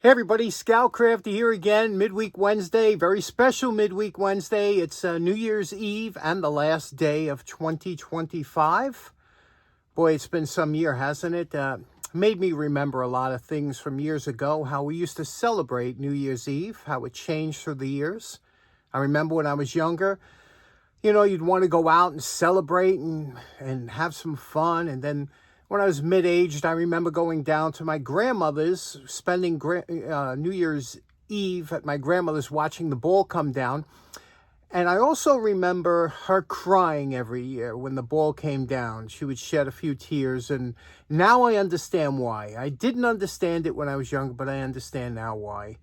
Hey everybody, Scoutcrafty here again, Midweek Wednesday, very special Midweek Wednesday. It's New Year's Eve and the last day of 2025. Boy, it's been some year, hasn't it? Made me remember a lot of things from years ago, how we used to celebrate New Year's Eve, how it changed through the years. I remember when I was younger, you'd want to go out and celebrate and have some fun, and then when I was mid-aged, I remember going down to my grandmother's, spending New Year's Eve at my grandmother's watching the ball come down. And I also remember her crying every year when the ball came down. She would shed a few tears, and now I understand why. I didn't understand it when I was younger, but I understand now why.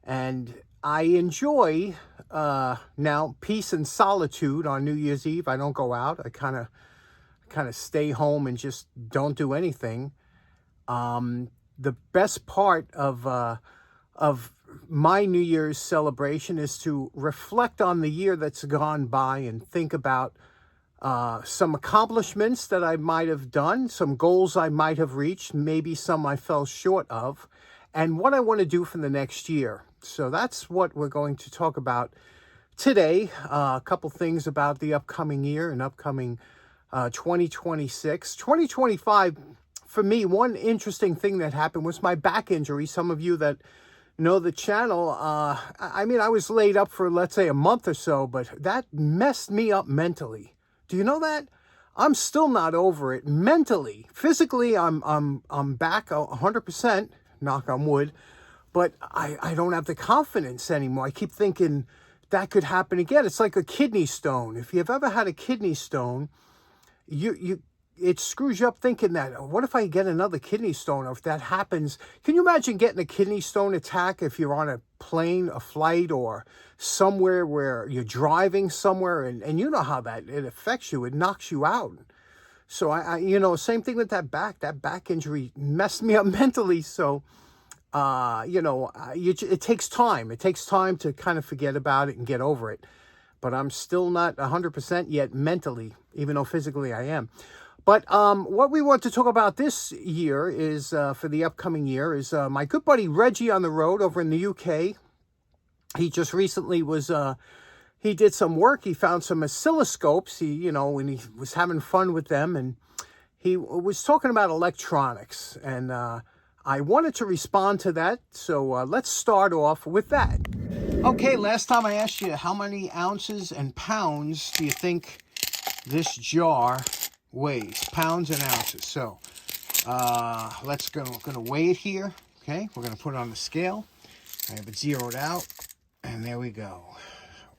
And I enjoy now peace and solitude on New Year's Eve. I don't go out. I kind of stay home and just don't do anything. The best part of my New Year's celebration is to reflect on the year that's gone by and think about some accomplishments that I might have done, some goals I might have reached, maybe some I fell short of, and what I want to do for the next year. So that's what we're going to talk about today. A couple things about the upcoming year and upcoming 2026. 2025, for me, one interesting thing that happened was my back injury. Some of you that know the channel, I was laid up for, let's say, a month or so, but that messed me up mentally. Do you know that? I'm still not over it mentally. Physically, I'm back 100%, knock on wood, but I don't have the confidence anymore. I keep thinking that could happen again. It's like a kidney stone. If you've ever had a kidney stone, it screws you up thinking that, what if I get another kidney stone? Or if that happens, can you imagine getting a kidney stone attack if you're on a plane, a flight, or somewhere where you're driving somewhere, and you know how it affects you, it knocks you out. So I same thing with that back injury messed me up mentally. So it takes time. It takes time to kind of forget about it and get over it. But I'm still not 100% yet mentally, even though physically I am. But what we want to talk about this year is, for the upcoming year, is my good buddy Reggie on the road over in the UK. He just recently he did some work. He found some oscilloscopes, when he was having fun with them. And he was talking about electronics. And I wanted to respond to that. So let's start off with that. Okay, last time I asked you how many ounces and pounds do you think this jar weighs? Pounds and ounces. So let's gonna weigh it here. Okay, we're gonna put it on the scale. I have it zeroed out, and there we go.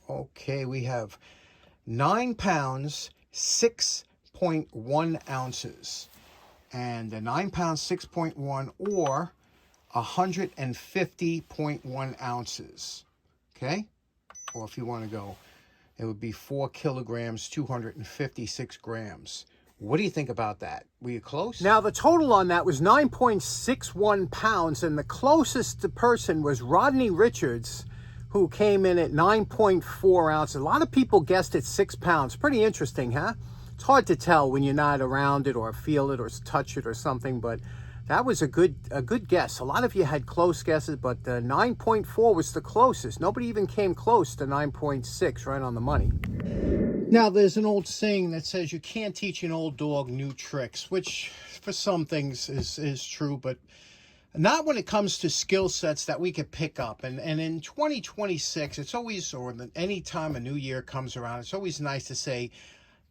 Okay, we have 9 pounds 6.1 ounces, and 9 pounds 6.1, or 150.1 ounces. Okay, or if you want to go, it would be 4 kilograms, 256 grams. What do you think about that? Were you close? Now, the total on that was 9.61 pounds, and the closest person was Rodney Richards, who came in at 9.4 ounces. A lot of people guessed at 6 pounds. Pretty interesting, huh? It's hard to tell when you're not around it or feel it or touch it or something, but that was a good guess. A lot of you had close guesses, but 9.4 was the closest. Nobody even came close to 9.6, right on the money. Now, there's an old saying that says you can't teach an old dog new tricks, which for some things is true, but not when it comes to skill sets that we could pick up. And in 2026, it's always, or any time a new year comes around, it's always nice to say,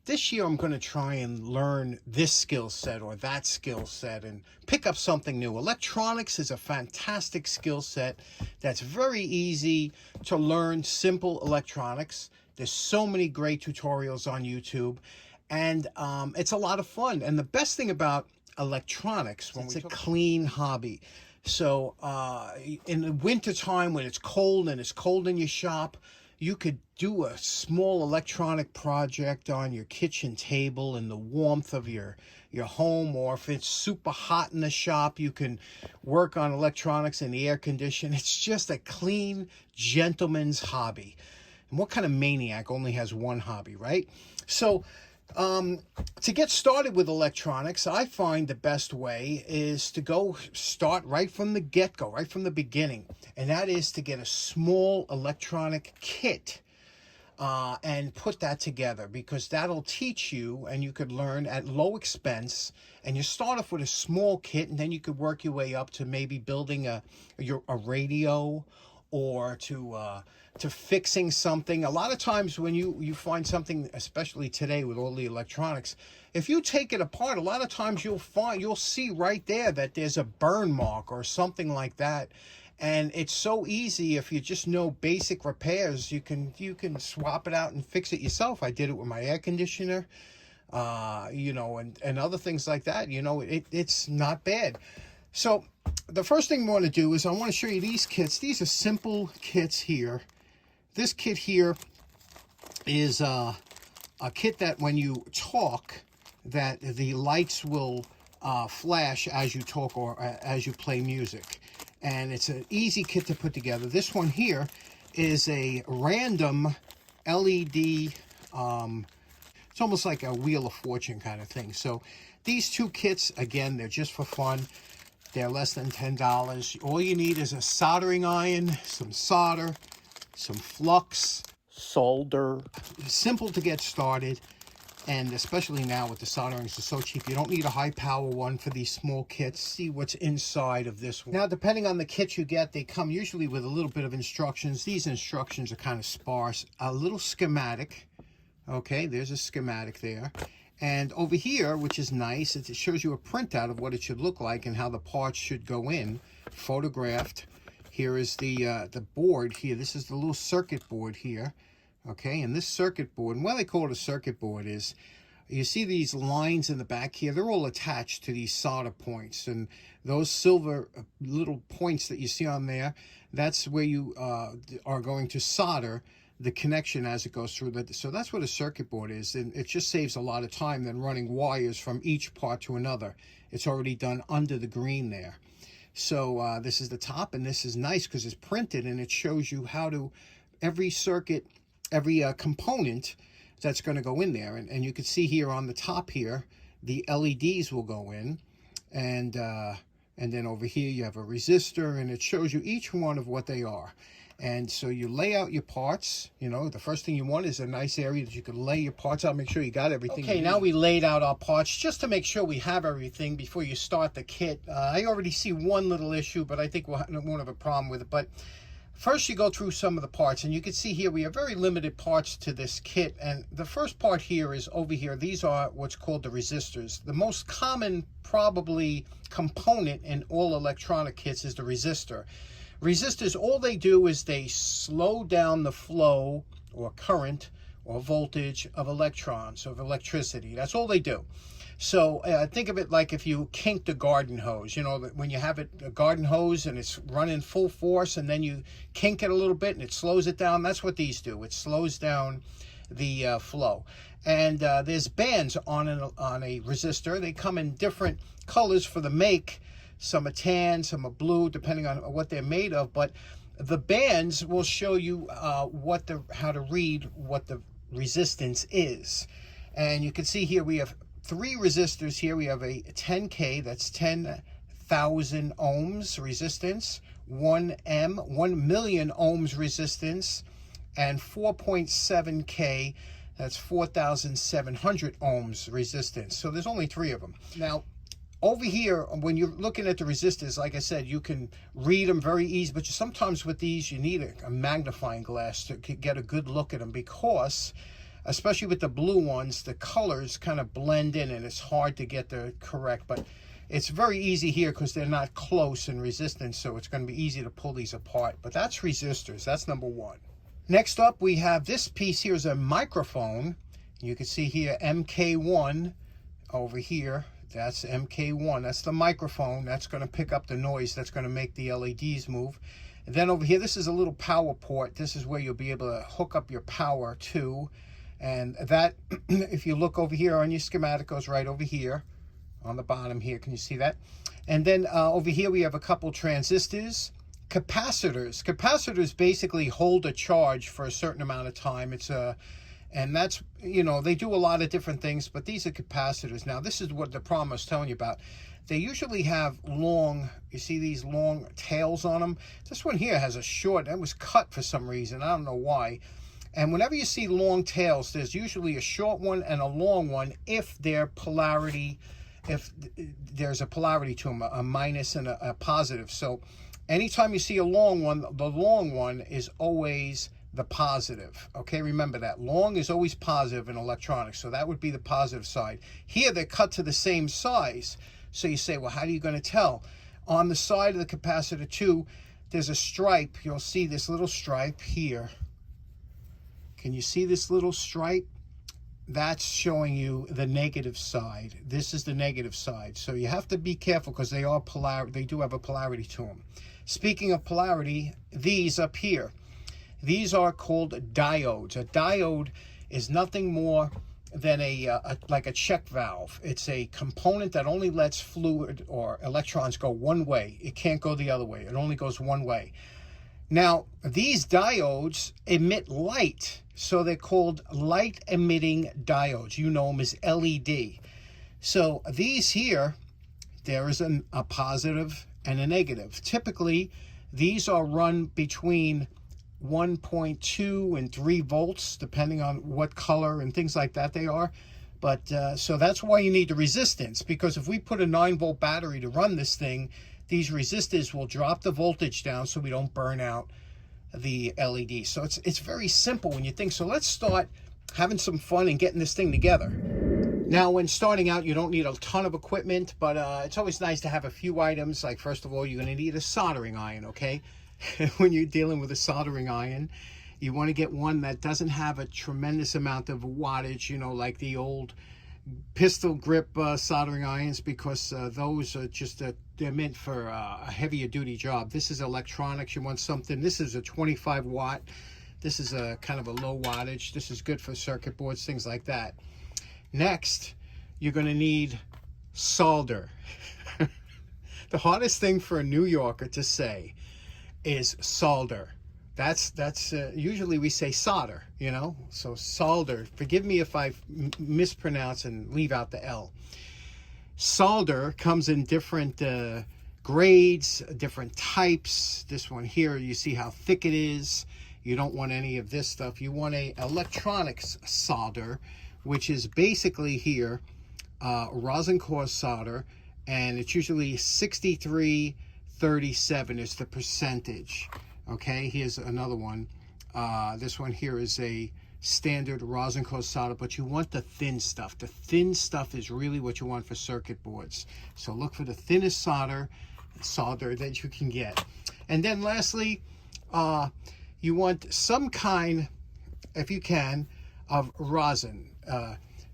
this year I'm going to try and learn this skill set or that skill set and pick up something new. Electronics is a fantastic skill set that's very easy to learn, simple electronics. There's so many great tutorials on YouTube, and it's a lot of fun. And the best thing about electronics, it's a clean hobby. So in the wintertime when it's cold and it's cold in your shop, you could do a small electronic project on your kitchen table in the warmth of your home, or if it's super hot in the shop, you can work on electronics in the air condition. It's just a clean gentleman's hobby. And what kind of maniac only has one hobby, right? So To get started with electronics, I find the best way is to start right from the get-go, right from the beginning. And that is to get a small electronic kit and put that together, because that'll teach you, and you could learn at low expense. And you start off with a small kit, and then you could work your way up to maybe building a radio, or to fixing something. A lot of times when you find something, especially today with all the electronics, if you take it apart, a lot of times you'll see right there that there's a burn mark or something like that. And it's so easy, if you just know basic repairs, you can swap it out and fix it yourself. I did it with my air conditioner, and other things like that. It's not bad. So the first thing we want to do is I want to show you these kits. These are simple kits here. This kit here is a kit that when you talk, that the lights will flash as you talk or as you play music. And it's an easy kit to put together. This one here is a random LED, it's almost like a Wheel of Fortune kind of thing. So these two kits, again, they're just for fun. They're less than $10. All you need is a soldering iron, some solder, some flux, solder. Simple to get started. And especially now with the solderings are so cheap, you don't need a high power one for these small kits. See what's inside of this one. Now, depending on the kit you get, they come usually with a little bit of instructions. These instructions are kind of sparse. A little schematic. Okay, there's a schematic there. And over here, which is nice, it shows you a printout of what it should look like and how the parts should go in, photographed. Here is the board here. This is the little circuit board here. Okay, and this circuit board, and why they call it a circuit board is, you see these lines in the back here, they're all attached to these solder points, and those silver little points that you see on there, that's where you are going to solder the connection as it goes through. So that's what a circuit board is, and it just saves a lot of time than running wires from each part to another. It's already done under the green there. So this is the top, and this is nice because it's printed, and it shows you how to, every circuit, every component that's going to go in there. And you can see here on the top here, the LEDs will go in. And then over here you have a resistor, and it shows you each one of what they are. And so you lay out your parts. The first thing you want is a nice area that you can lay your parts out, make sure you got everything. Okay, now we laid out our parts just to make sure we have everything before you start the kit. I already see one little issue, but I think we won't have a problem with it. But first, you go through some of the parts, and you can see here we have very limited parts to this kit. And the first part here is over here. These are what's called the resistors. The most common, probably, component in all electronic kits is the resistor. Resistors, all they do is they slow down the flow or current or voltage of electrons, of electricity. That's all they do. So think of it like if you kinked a garden hose. When you have a garden hose and it's running full force, and then you kink it a little bit and it slows it down. That's what these do. It slows down the flow. And there's bands on a resistor. They come in different colors for the make. Some are tan, some are blue, depending on what they're made of. But the bands will show you how to read what the resistance is. And you can see here we have 3 resistors here. We have a 10K, that's 10,000 ohms resistance, 1 million ohms resistance, and 4.7K, that's 4,700 ohms resistance. So there's only 3 of them. Now, over here, when you're looking at the resistors, like I said, you can read them very easy, but sometimes with these, you need a magnifying glass to get a good look at them, because especially with the blue ones, the colors kind of blend in, and it's hard to get the correct. But it's very easy here because they're not close in resistance, so it's going to be easy to pull these apart. But that's resistors. That's number 1. Next up, we have this piece here is a microphone. You can see here MK1 over here. That's MK1. That's the microphone. That's going to pick up the noise. That's going to make the LEDs move. And then over here, this is a little power port. This is where you'll be able to hook up your power to. And that, if you look over here on your schematic, goes right over here on the bottom here. Can you see that? And then over here, we have a couple transistors. Capacitors. Capacitors basically hold a charge for a certain amount of time. It's And that's, you know, they do a lot of different things, but these are capacitors. Now, this is what the problem I was telling you about. They usually have long, you see these long tails on them? This one here has a short, that was cut for some reason. I don't know why. And whenever you see long tails, there's usually a short one and a long one if their polarity, if there's a polarity to them, a minus and a positive. So anytime you see a long one, the long one is always the positive. Okay, remember that. Long is always positive in electronics, so that would be the positive side. Here they're cut to the same size. So you say, well, how are you going to tell? On the side of the capacitor 2, there's a stripe. You'll see this little stripe here. Can you see this little stripe? That's showing you the negative side. This is the negative side. So you have to be careful because they are polar. They do have a polarity to them. Speaking of polarity, these up here, these are called diodes. A diode is nothing more than like a check valve. It's a component that only lets fluid or electrons go one way. It can't go the other way. It only goes one way. Now, these diodes emit light, so they're called light-emitting diodes. You know them as LED. So these here, there is a positive and a negative. Typically, these are run between 1.2 and 3 volts, depending on what color and things like that they are. But so that's why you need the resistance, because if we put a 9-volt battery to run this thing, these resistors will drop the voltage down so we don't burn out the LED. So it's very simple when you think. So let's start having some fun and getting this thing together. Now, when starting out, you don't need a ton of equipment, but it's always nice to have a few items. Like, first of all, you're going to need a soldering iron, okay? When you're dealing with a soldering iron, you want to get one that doesn't have a tremendous amount of wattage, you know, like the old pistol grip soldering irons, because those are just they're meant for a heavier duty job. This is electronics. You want something. This is a 25 watt. This is a kind of a low wattage. This is good for circuit boards, things like that. Next, you're going to need solder. The hardest thing for a New Yorker to say is solder. That's usually we say solder, you know. So solder. Forgive me if I mispronounce and leave out the L. Solder comes in different grades, different types. This one here, you see how thick it is. You don't want any of this stuff. You want a electronics solder, which is basically here rosin core solder, and it's usually 63-37 is the percentage. Okay, here's another one. This one here is a standard rosin core solder, but you want the thin stuff. The thin stuff is really what you want for circuit boards. So look for the thinnest solder that you can get. And then lastly, you want some kind, if you can, of rosin.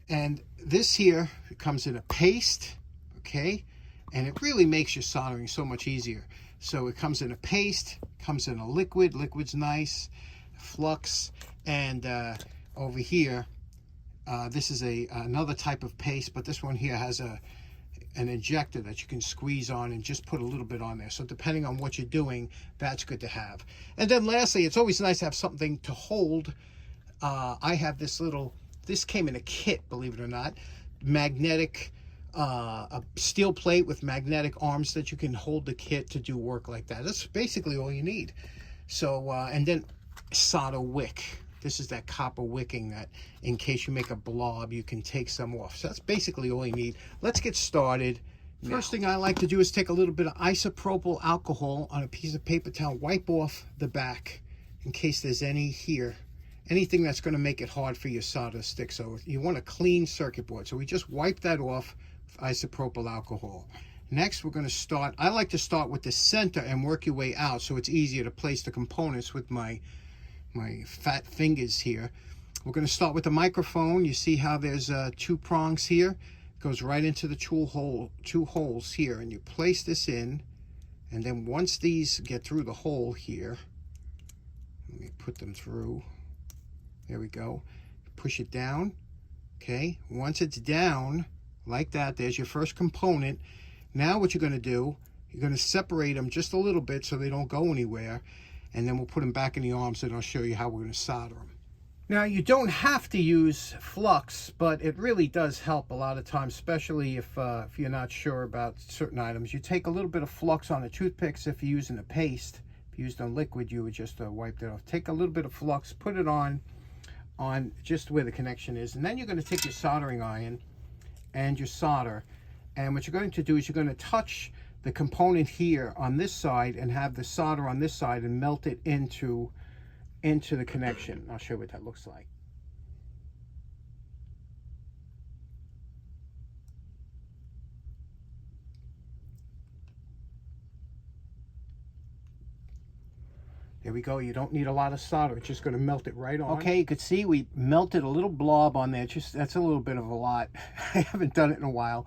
And this here comes in a paste, okay? And it really makes your soldering so much easier. So it comes in a paste, comes in a liquid. Liquid's nice, flux, and over here, this is another type of paste, but this one here has an injector that you can squeeze on and just put a little bit on there. So depending on what you're doing, that's good to have. And then lastly, it's always nice to have something to hold. I have this came in a kit, believe it or not, magnetic, a steel plate with magnetic arms that you can hold the kit to do work like that. That's basically all you need. So, and then solder wick. This is that copper wicking that in case you make a blob, you can take some off. So that's basically all you need. Let's get started. First thing I like to do is take a little bit of isopropyl alcohol on a piece of paper towel, wipe off the back in case there's anything that's going to make it hard for your solder to stick. So you want a clean circuit board. So we just wipe that off with isopropyl alcohol. Next, we're going to start. I like to start with the center and work your way out so it's easier to place the components with my fat fingers here. We're going to start with the microphone. You see how there's 2 prongs here? It goes right into the two holes here, and you place this in, and then once these get through the hole here, let me put them through. There we go. Push it down. Okay, once it's down like that, there's your first component. Now what you're going to do, you're going to separate them just a little bit so they don't go anywhere, and then we'll put them back in the arms and I'll show you how we're going to solder them. Now, you don't have to use flux, but it really does help a lot of times, especially if you're not sure about certain items. You take a little bit of flux on the toothpicks if you're using a paste. If you used on liquid, you would just wipe it off. Take a little bit of flux, put it on just where the connection is, and then you're going to take your soldering iron and your solder, and what you're going to do is you're going to touch the component here on this side and have the solder on this side and melt it into the connection. I'll show you what that looks like. There we go. You don't need a lot of solder. It's just going to melt it right on. Okay, you could see we melted a little blob on there. That's a little bit of a lot. I haven't done it in a while.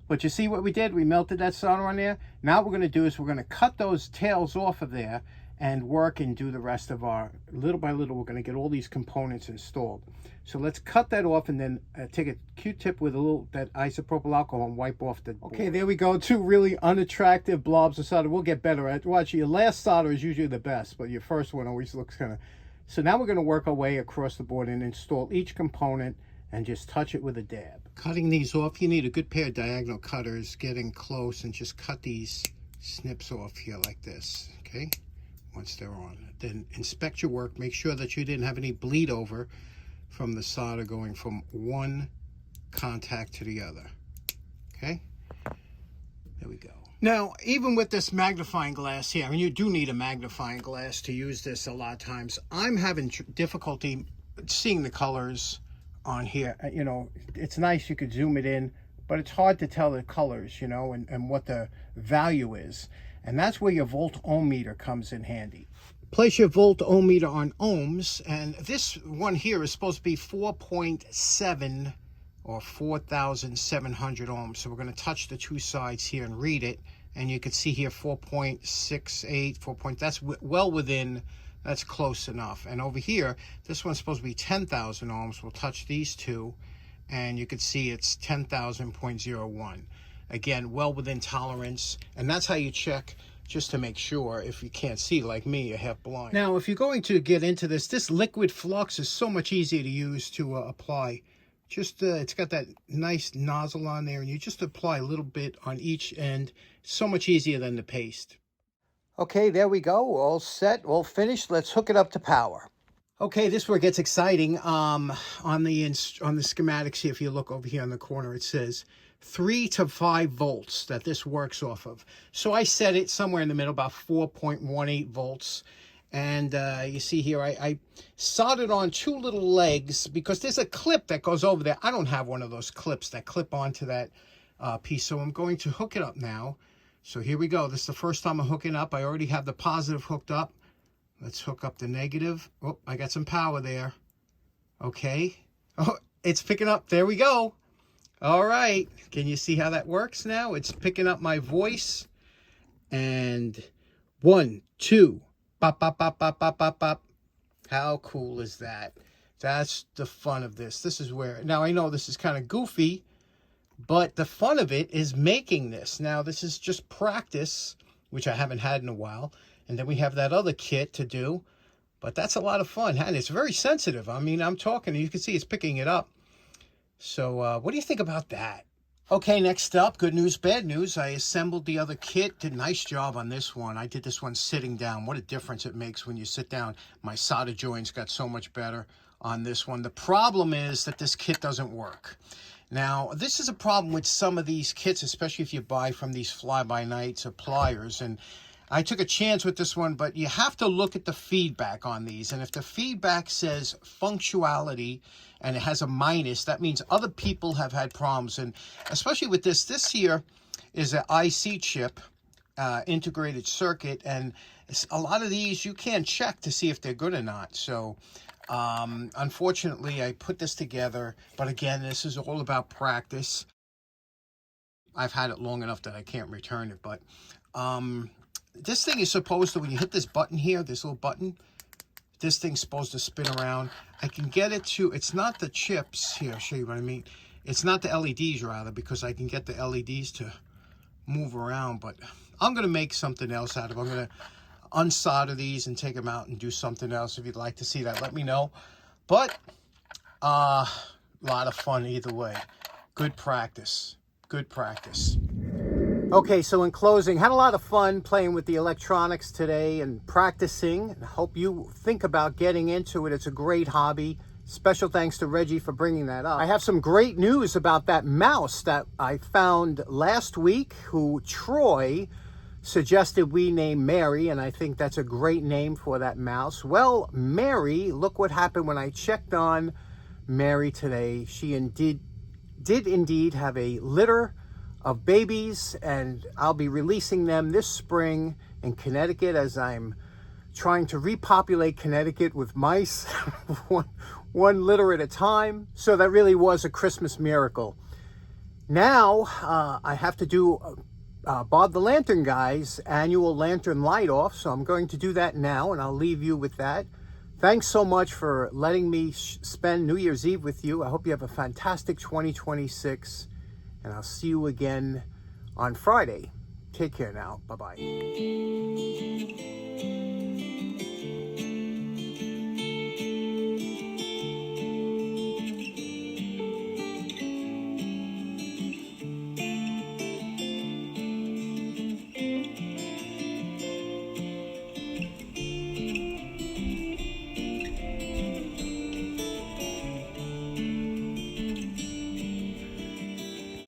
But you see what we did? We melted that solder on there. Now what we're going to do is we're going to cut those tails off of there and work and do the rest of our, little by little, we're going to get all these components installed. So let's cut that off and then take a Q-tip with a little, that isopropyl alcohol, and wipe off the board. Okay, there we go. Two really unattractive blobs of solder. We'll get better at. Watch, your last solder is usually the best, but your first one always looks kind of. So now we're going to work our way across the board and install each component and just touch it with a dab. Cutting these off, you need a good pair of diagonal cutters, getting close and just cut these snips off here like this, okay? Once they're on. Then inspect your work, make sure that you didn't have any bleed over from the solder going from one contact to the other. Okay, there we go. Now, even with this magnifying glass here, and you do need a magnifying glass to use this a lot of times, I'm having difficulty seeing the colors on here. You know, it's nice, you could zoom it in, but it's hard to tell the colors, you know, and what the value is. And that's where your volt ohm meter comes in handy. Place your volt ohm meter on ohms, and this one here is supposed to be 4.7 or 4,700 ohms. So we're going to touch the two sides here and read it, and you can see here 4.68, 4. That's well within, that's close enough. And over here, this one's supposed to be 10,000 ohms. We'll touch these two, and you can see it's 10,000.01. Again, well within tolerance, and that's how you check just to make sure if you can't see like me, you're half blind. Now, if you're going to get into this liquid flux is so much easier to use to apply. Just, it's got that nice nozzle on there, and you just apply a little bit on each end. So much easier than the paste. Okay, there we go. All set, all finished. Let's hook it up to power. Okay, this is where it gets exciting. On the schematics here, if you look over here in the corner, it says 3 to 5 volts that this works off of. So I set it somewhere in the middle, about 4.18 volts. And you see here, I soldered on 2 little legs because there's a clip that goes over there. I don't have one of those clips that clip onto that piece. So I'm going to hook it up now. So here we go. This is the first time I'm hooking up. I already have the positive hooked up. Let's hook up the negative. Oh, I got some power there. Okay. Oh, it's picking up. There we go. All right. Can you see how that works now? It's picking up my voice. And 1, 2. Bop, bop, bop, bop, bop, bop, bop. How cool is that? That's the fun of this. This is where, now I know this is kind of goofy, but the fun of it is making this. Now this is just practice, which I haven't had in a while. And then we have that other kit to do, but that's a lot of fun. And it's very sensitive. I mean, I'm talking, you can see it's picking it up. So what do you think about that? Okay, next up, good news, bad news. I assembled the other kit. Did a nice job on this one. I did this one sitting down. What a difference it makes when you sit down. My solder joints got so much better on this one. The problem is that this kit doesn't work. Now, this is a problem with some of these kits, especially if you buy from these fly-by-night suppliers. And I took a chance with this one, but you have to look at the feedback on these. And if the feedback says functionality and it has a minus, that means other people have had problems. And especially with this here is an IC chip, integrated circuit. And a lot of these you can't check to see if they're good or not. So unfortunately, I put this together. But again, this is all about practice. I've had it long enough that I can't return it. But this thing is supposed to, when you hit this button here, this little button, this thing's supposed to spin around. I can get it to, it's not the chips. Here, I'll show you what I mean. It's not the LEDs, rather, because I can get the LEDs to move around. But I'm going to make something else out of it. I'm going to unsolder these and take them out and do something else. If you'd like to see that, let me know. But a lot of fun either way. Good practice. Good practice. Okay, so in closing, had a lot of fun playing with the electronics today and practicing. I hope you think about getting into it. It's a great hobby. Special thanks to Reggie for bringing that up. I have some great news about that mouse that I found last week, who Troy suggested we name Mary, and I think that's a great name for that mouse. Well, Mary, look what happened when I checked on Mary today. She did indeed have a litter of babies, and I'll be releasing them this spring in Connecticut as I'm trying to repopulate Connecticut with mice one litter at a time. So that really was a Christmas miracle. Now I have to do Bob the Lantern Guy's annual lantern light off, so I'm going to do that now, and I'll leave you with that. Thanks so much for letting me spend New Year's Eve with you. I hope you have a fantastic 2026. And I'll see you again on Friday. Take care now. Bye-bye.